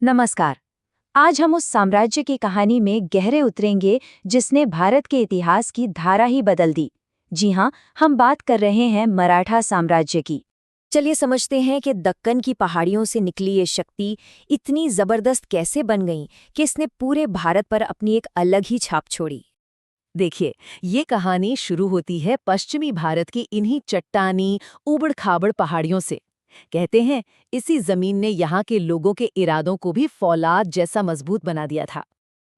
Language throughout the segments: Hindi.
नमस्कार। आज हम उस साम्राज्य की कहानी में गहरे उतरेंगे जिसने भारत के इतिहास की धारा ही बदल दी। जी हाँ, हम बात कर रहे हैं मराठा साम्राज्य की। चलिए समझते हैं कि दक्कन की पहाड़ियों से निकली ये शक्ति इतनी जबरदस्त कैसे बन गई कि इसने पूरे भारत पर अपनी एक अलग ही छाप छोड़ी। देखिए, ये कहानी शुरू होती है पश्चिमी भारत की इन्हीं चट्टानी, ऊबड़-खाबड़ पहाड़ियों से। कहते हैं, इसी जमीन ने यहाँ के लोगों के इरादों को भी फौलाद जैसा मजबूत बना दिया था।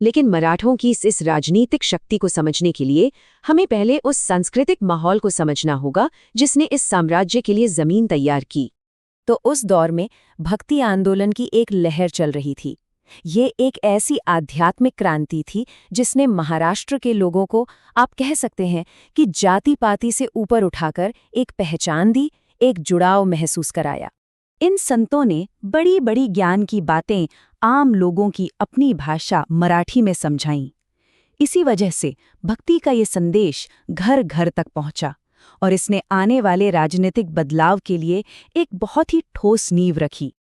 लेकिन मराठों की इस राजनीतिक शक्ति को समझने के लिए हमें पहले उस सांस्कृतिक माहौल को समझना होगा जिसने इस साम्राज्य के लिए जमीन तैयार की। तो उस दौर में भक्ति आंदोलन की एक लहर चल रही थी। ये एक ऐसी आध्यात्मिक क्रांति थी जिसने महाराष्ट्र के लोगों को, आप कह सकते हैं कि जाति-पाति से ऊपर उठाकर एक पहचान दी, एक जुड़ाव महसूस कराया। इन संतों ने बड़ी बड़ी ज्ञान की बातें आम लोगों की अपनी भाषा मराठी में समझाईं। इसी वजह से भक्ति का ये संदेश घर घर तक पहुंचा और इसने आने वाले राजनीतिक बदलाव के लिए एक बहुत ही ठोस नींव रखी।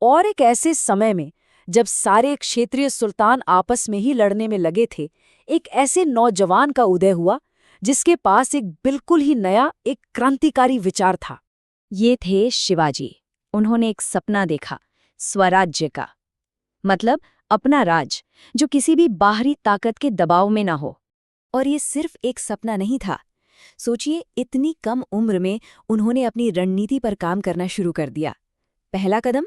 और एक ऐसे समय में जब सारे क्षेत्रीय सुल्तान आपस में ही लड़ने में लगे थे, एक ऐसे नौजवान का उदय हुआ जिसके पास एक बिल्कुल ही नया, एक क्रांतिकारी विचार था। ये थे शिवाजी। उन्होंने एक सपना देखा, स्वराज्य का, मतलब अपना राज जो किसी भी बाहरी ताकत के दबाव में ना हो। और ये सिर्फ एक सपना नहीं था। सोचिए, इतनी कम उम्र में उन्होंने अपनी रणनीति पर काम करना शुरू कर दिया। पहला कदम,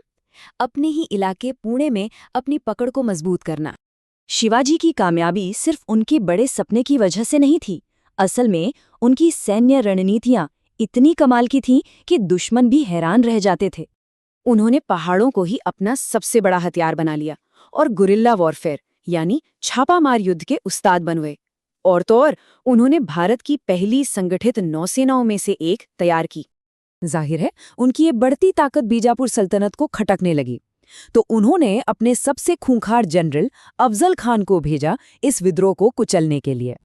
अपने ही इलाके पुणे में अपनी पकड़ को मजबूत करना। शिवाजी की कामयाबी सिर्फ उनके बड़े सपने की वजह से नहीं थी। असल में उनकी सैन्य रणनीतियां इतनी कमाल की थीं कि दुश्मन भी हैरान रह जाते थे। उन्होंने पहाड़ों को ही अपना सबसे बड़ा हथियार बना लिया और गुरिल्ला वॉरफेयर यानी छापामार युद्ध के उस्ताद बन गए। और तो और उन्होंने भारत की पहली संगठित नौसेनाओं में से एक तैयार की। जाहिर है, उनकी ये बढ़ती ताकत बीजापुर सल्तनत को खटकने लगी, तो उन्होंने अपने सबसे खूंखार जनरल अफजल खान को भेजा इस विद्रोह को कुचलने के लिए।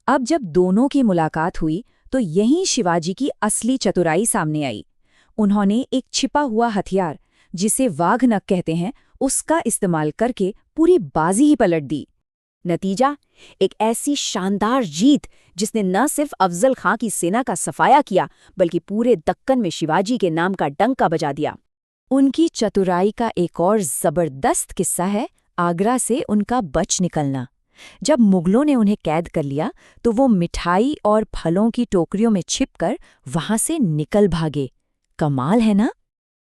अब जब दोनों की मुलाकात हुई तो यहीं शिवाजी की असली चतुराई सामने आई। उन्होंने एक छिपा हुआ हथियार, जिसे वाघ नख कहते हैं, उसका इस्तेमाल करके पूरी बाजी ही पलट दी। नतीजा, एक ऐसी शानदार जीत जिसने न सिर्फ अफजल खां की सेना का सफाया किया बल्कि पूरे दक्कन में शिवाजी के नाम का डंका बजा दिया। उनकी चतुराई का एक और जबरदस्त किस्सा है आगरा से उनका बच निकलना। जब मुगलों ने उन्हें कैद कर लिया तो वो मिठाई और फलों की टोकरियों में छिपकर वहां से निकल भागे। कमाल है ना?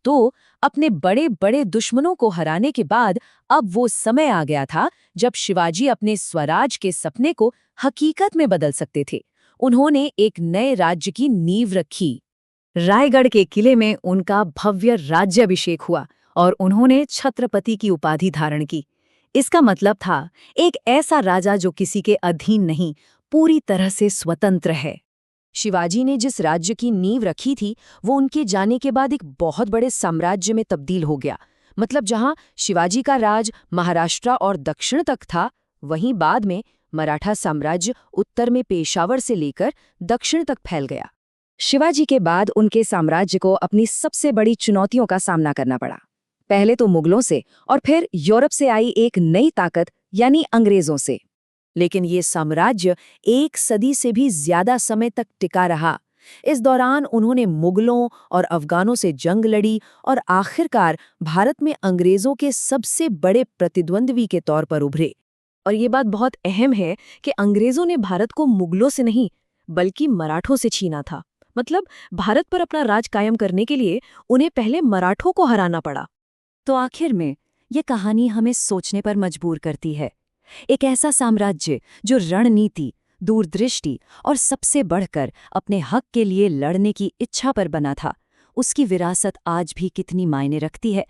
तो अपने बड़े बड़े दुश्मनों को हराने के बाद अब वो समय आ गया था जब शिवाजी अपने स्वराज के सपने को हकीकत में बदल सकते थे। उन्होंने एक नए राज्य की नींव रखी। रायगढ़ के किले में उनका भव्य राज्याभिषेक हुआ और उन्होंने छत्रपति की उपाधि धारण की। इसका मतलब था एक ऐसा राजा जो किसी के अधीन नहीं, पूरी तरह से स्वतंत्र है। शिवाजी ने जिस राज्य की नींव रखी थी वो उनके जाने के बाद एक बहुत बड़े साम्राज्य में तब्दील हो गया। मतलब जहां शिवाजी का राज महाराष्ट्र और दक्षिण तक था, वहीं बाद में मराठा साम्राज्य उत्तर में पेशावर से लेकर दक्षिण तक फैल गया। शिवाजी के बाद उनके साम्राज्य को अपनी सबसे बड़ी चुनौतियों का सामना करना पड़ा। पहले तो मुगलों से और फिर यूरोप से आई एक नई ताकत यानी अंग्रेजों से। लेकिन ये साम्राज्य एक सदी से भी ज्यादा समय तक टिका रहा। इस दौरान उन्होंने मुगलों और अफगानों से जंग लड़ी और आखिरकार भारत में अंग्रेजों के सबसे बड़े प्रतिद्वंद्वी के तौर पर उभरे। और ये बात बहुत अहम है कि अंग्रेजों ने भारत को मुगलों से नहीं बल्कि मराठों से छीना था। मतलब भारत पर अपना राज कायम करने के लिए उन्हें पहले मराठों को हराना पड़ा। तो आखिर में ये कहानी हमें सोचने पर मजबूर करती है। एक ऐसा साम्राज्य जो रणनीति, दूरदृष्टि और सबसे बढ़कर अपने हक के लिए लड़ने की इच्छा पर बना था, उसकी विरासत आज भी कितनी मायने रखती है।